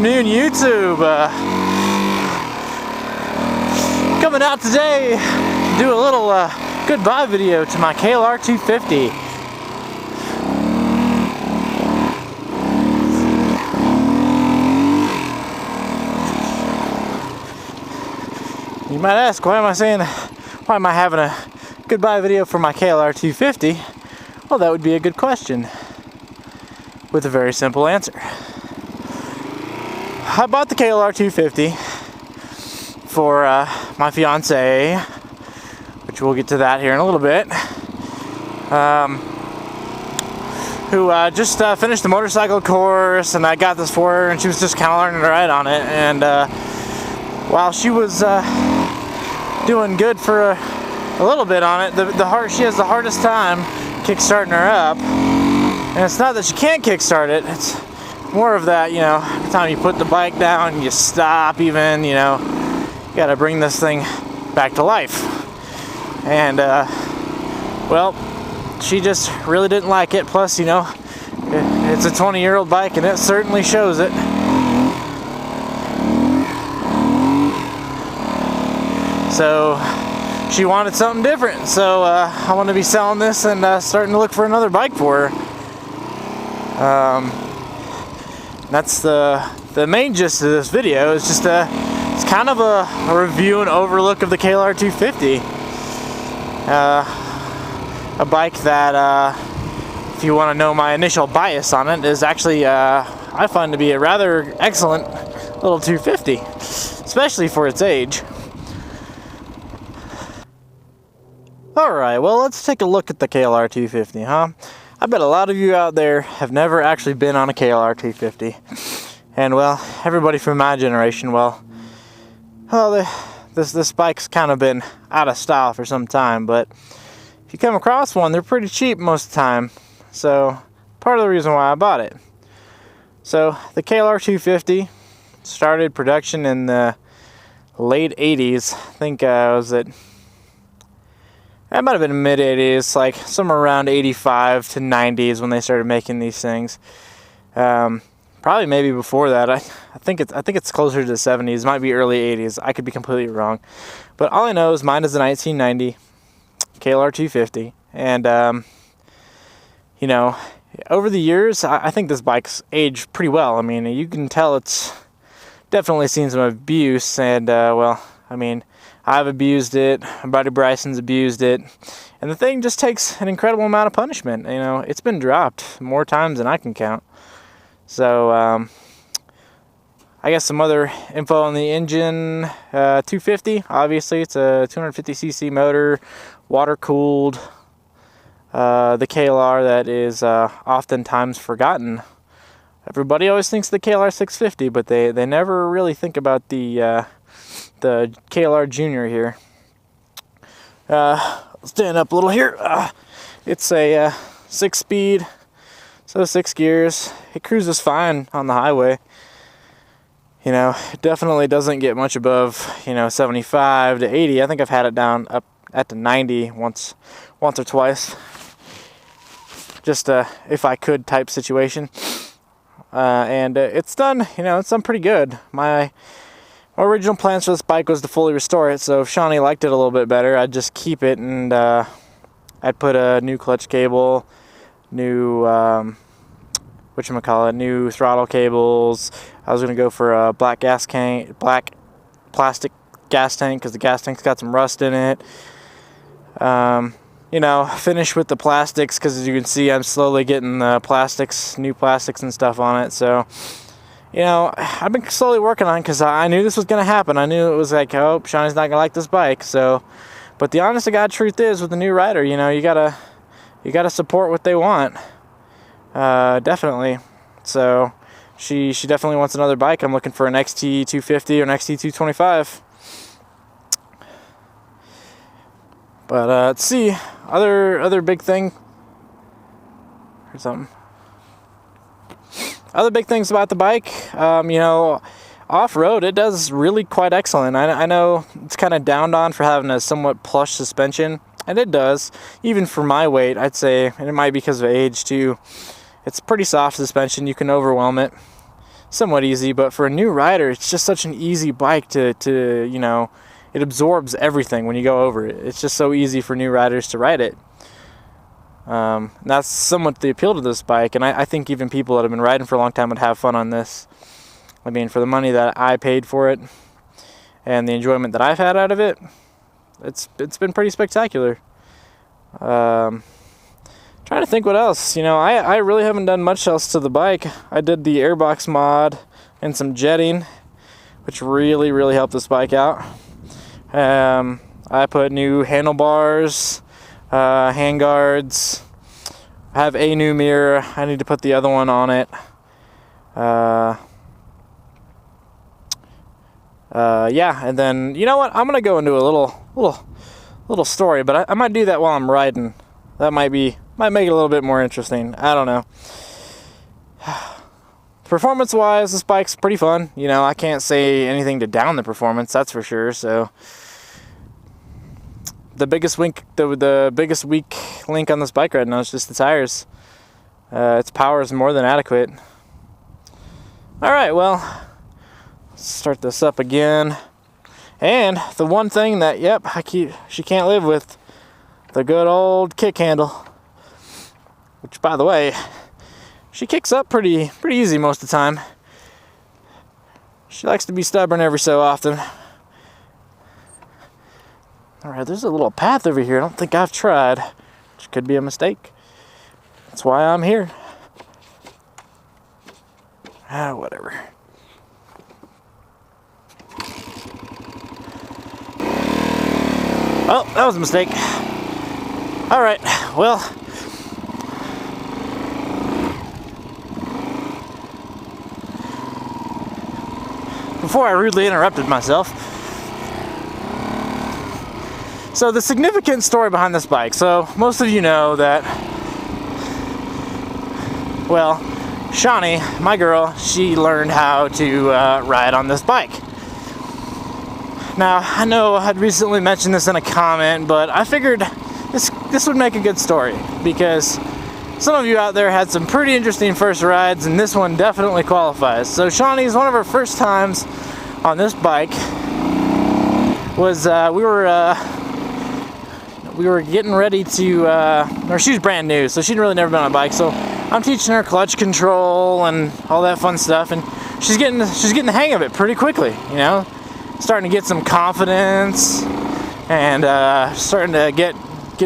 afternoon, YouTube. Coming out today to do a little goodbye video to my KLR 250. You might ask, why am I having a goodbye video for my KLR 250? Well, that would be a good question with a very simple answer. I bought the KLR 250 for my fiance, which we'll get to that here in a little bit, who just finished the motorcycle course, and I got this for her, and she was just kind of learning to ride on it. And while she was doing good for a little bit on it, she has the hardest time kickstarting her up. And it's not that she can't kickstart it, it's more of that, every time you put the bike down, you stop even, you gotta bring this thing back to life. And, well, she just really didn't like it. Plus, it's a 20-year-old bike, and it certainly shows it. So, she wanted something different. So, I want to be selling this and starting to look for another bike for her. That's the main gist of this video. Is just it's kind of a review and overlook of the KLR 250. A bike that, if you want to know my initial bias on it, is actually I find to be a rather excellent little 250, especially for its age. Alright, well, let's take a look at the KLR 250, huh? I bet a lot of you out there have never actually been on a KLR 250. And, well, everybody from my generation, this bike's kind of been out of style for some time, but if you come across one, they're pretty cheap most of the time. So, part of the reason why I bought it. So, the KLR 250 started production in the late 80s. I think it might have been mid-80s, like somewhere around 85 to 90s when they started making these things. Probably maybe before that. I think it's closer to the 70s. It might be early 80s. I could be completely wrong. But all I know is mine is a 1990 KLR 250. And, over the years, I think this bike's aged pretty well. I mean, you can tell it's definitely seen some abuse. And, I've abused it, my buddy Bryson's abused it, and the thing just takes an incredible amount of punishment. It's been dropped more times than I can count. So, I guess some other info on the engine. 250, obviously, it's a 250cc motor, water-cooled. The KLR that is oftentimes forgotten. Everybody always thinks the KLR 650, but they never really think about the KLR Junior here. Stand up a little here. It's a 6-speed, so 6 gears. It cruises fine on the highway. It definitely doesn't get much above 75 to 80. I think I've had it down up at the 90 once or twice. Just if I could type situation. And it's done. It's done pretty good. My original plans for this bike was to fully restore it, so if Shawnee liked it a little bit better, I'd just keep it, and I'd put a new clutch cable, new new throttle cables. I was gonna go for a black plastic gas tank because the gas tank's got some rust in it. Finish with the plastics because, as you can see, I'm slowly getting the new plastics and stuff on it. So, I've been slowly working on it because I knew this was going to happen. I knew it was like, oh, Shawnee's not going to like this bike. So, but the honest to God truth is, with a new rider, you gotta support what they want. Definitely. So, she definitely wants another bike. I'm looking for an XT 250 or an XT 225. But let's see, other big thing or something. Other big things about the bike, off-road, it does really quite excellent. I know it's kind of downed on for having a somewhat plush suspension, and it does, even for my weight, I'd say, and it might be because of age too. It's pretty soft suspension, you can overwhelm it. somewhat easy, but for a new rider, it's just such an easy bike to you know, it absorbs everything when you go over it. It's just so easy for new riders to ride it. That's somewhat the appeal to this bike, and I think even people that have been riding for a long time would have fun on this. I mean, for the money that I paid for it and the enjoyment that I've had out of it, it's been pretty spectacular. Trying to think what else. You know, I really haven't done much else to the bike. I did the airbox mod and some jetting, which really helped this bike out. I put new handlebars, handguards. I have a new mirror. I need to put the other one on it. Yeah, and then you know what? I'm gonna go into a little story, but I might do that while I'm riding. That might make it a little bit more interesting. I don't know. Performance-wise, this bike's pretty fun. You know, I can't say anything to down the performance, that's for sure. So the biggest weak link on this bike right now is just the tires. Its power is more than adequate. All right, well, let's start this up again. And the one thing that, she can't live with, the good old kick handle. Which, by the way, she kicks up pretty easy most of the time. She likes to be stubborn every so often. Alright, there's a little path over here I don't think I've tried, which could be a mistake. That's why I'm here. Whatever. Oh, that was a mistake. Alright, well, before I rudely interrupted myself. So the significant story behind this bike. So most of you know that, well, Shawnee, my girl, she learned how to ride on this bike. Now, I know I'd recently mentioned this in a comment, but I figured this would make a good story because some of you out there had some pretty interesting first rides, and this one definitely qualifies. So Shawnee's one of her first times on this bike was we were getting ready to, or she was brand new, so she'd really never been on a bike. So I'm teaching her clutch control and all that fun stuff, and she's getting the hang of it pretty quickly. You know, starting to get some confidence, and starting to get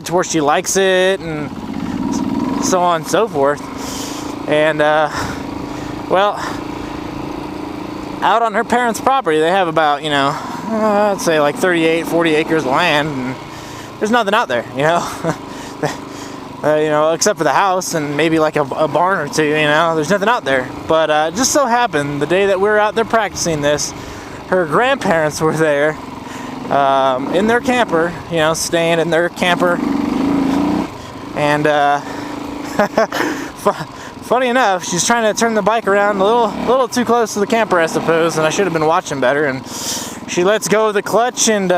to where she likes it, and so on and so forth. And well, out on her parents' property, they have about, you know, I'd say like 40 acres of land, and there's nothing out there, you know. You know, except for the house and maybe like a barn or two, you know, there's nothing out there. But just so happened, the day that we were out there practicing this, her grandparents were there in their camper, you know, staying in their camper. And funny enough, she's trying to turn the bike around a little too close to the camper, I suppose, and I should have been watching better. And she lets go of the clutch, and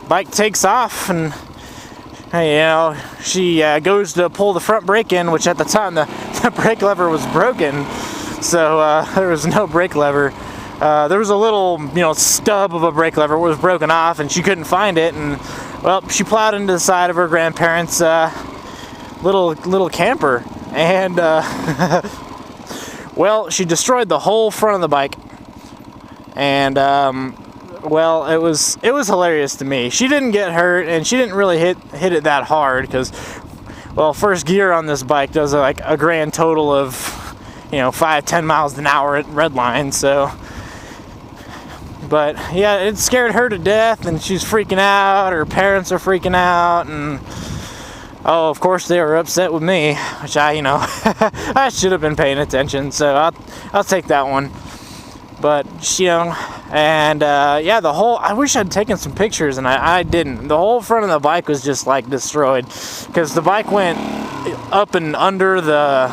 bike takes off, and you know, she goes to pull the front brake in, which at the time the brake lever was broken, so there was no brake lever. There was a little, you know, stub of a brake lever was broken off, and she couldn't find it, and well, she plowed into the side of her grandparents' little camper, and well, she destroyed the whole front of the bike, and well, it was hilarious to me. She didn't get hurt, and she didn't really hit it that hard because, well, first gear on this bike does like a grand total of, you know, 5-10 miles an hour at red line. So, but yeah, it scared her to death, and she's freaking out. Her parents are freaking out, and oh, of course they were upset with me, which you know, I should have been paying attention. So I'll take that one. But, you know, and yeah, I wish I'd taken some pictures, and I didn't. The whole front of the bike was just like destroyed because the bike went up and under the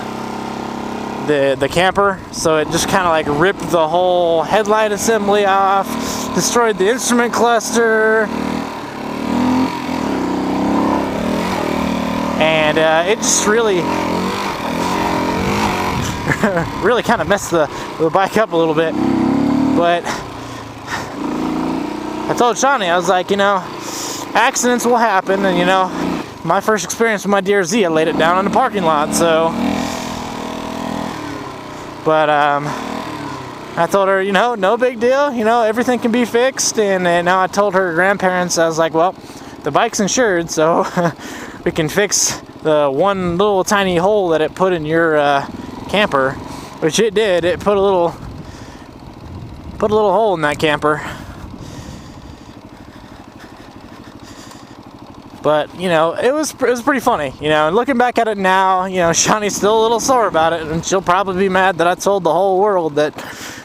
camper, so it just kind of like ripped the whole headlight assembly off, destroyed the instrument cluster, and it just really really kind of messed the bike up a little bit. But I told Shawnee, I was like, you know, accidents will happen, and you know, my first experience with my DRZ, I laid it down in the parking lot, so. But I told her, you know, no big deal, you know, everything can be fixed. And now I told her grandparents, I was like, well, the bike's insured, so we can fix the one little tiny hole that it put in your camper, which it did. It put a little hole in that camper. But, you know, it was pretty funny, you know, and looking back at it now, you know, Shawnee's still a little sore about it, and she'll probably be mad that I told the whole world that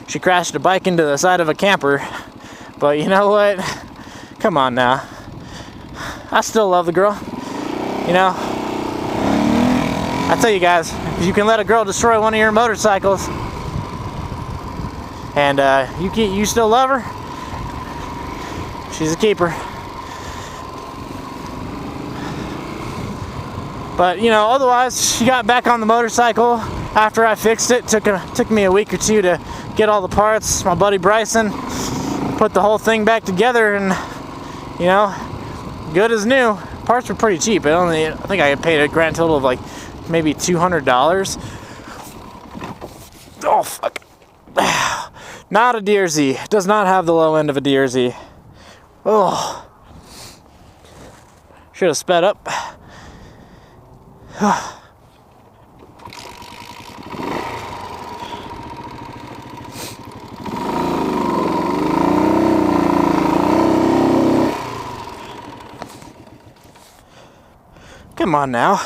she crashed a bike into the side of a camper. But you know what? Come on now. I still love the girl. You know, I tell you guys, if you can let a girl destroy one of your motorcycles and you still love her, she's a keeper. But you know, otherwise, she got back on the motorcycle after I fixed it. Took me a week or two to get all the parts. My buddy Bryson put the whole thing back together, and you know, good as new. Parts were pretty cheap. I think I paid a grand total of like maybe $200. Oh fuck! Not a DRZ. Does not have the low end of a DRZ. Oh, should have sped up. Come on now.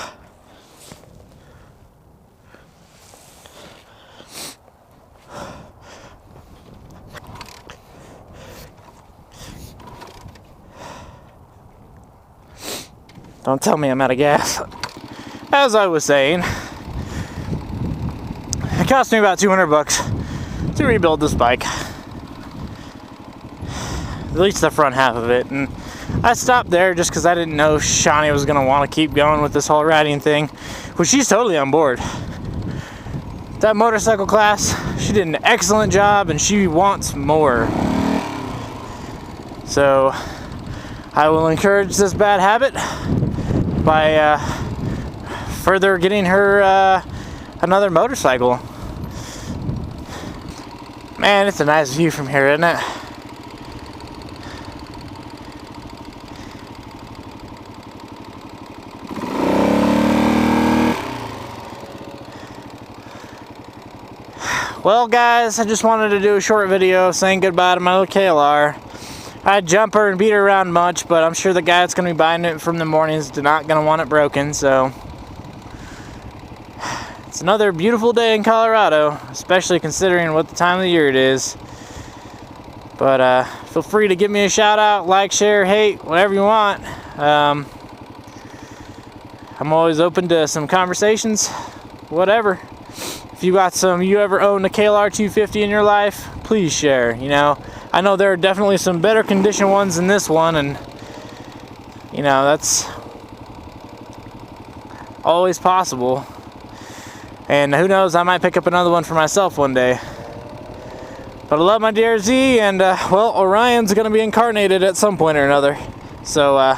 Don't tell me I'm out of gas. As I was saying, it cost me about $200 to rebuild this bike. At least the front half of it. And I stopped there just because I didn't know Shawnee was going to want to keep going with this whole riding thing, which she's totally on board. That motorcycle class, she did an excellent job and she wants more. So I will encourage this bad habit by further getting her another motorcycle. Man, it's a nice view from here, isn't it? Well guys, I just wanted to do a short video saying goodbye to my little KLR. I'd jump her and beat her around much, but I'm sure the guy that's going to be buying it from the mornings is not going to want it broken, so it's another beautiful day in Colorado, especially considering what the time of the year it is. But feel free to give me a shout out, like, share, hate, whatever you want. I'm always open to some conversations, whatever. If you ever own a KLR 250 in your life, please share. You know, I know there are definitely some better condition ones than this one, and you know, that's always possible. And who knows, I might pick up another one for myself one day. But I love my DRZ, and well, Orion's gonna be incarnated at some point or another. So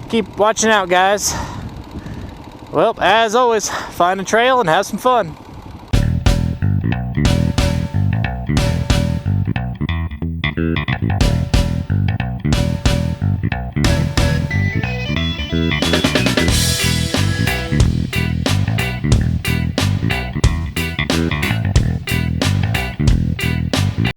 keep watching out, guys. Well, as always, find a trail and have some fun.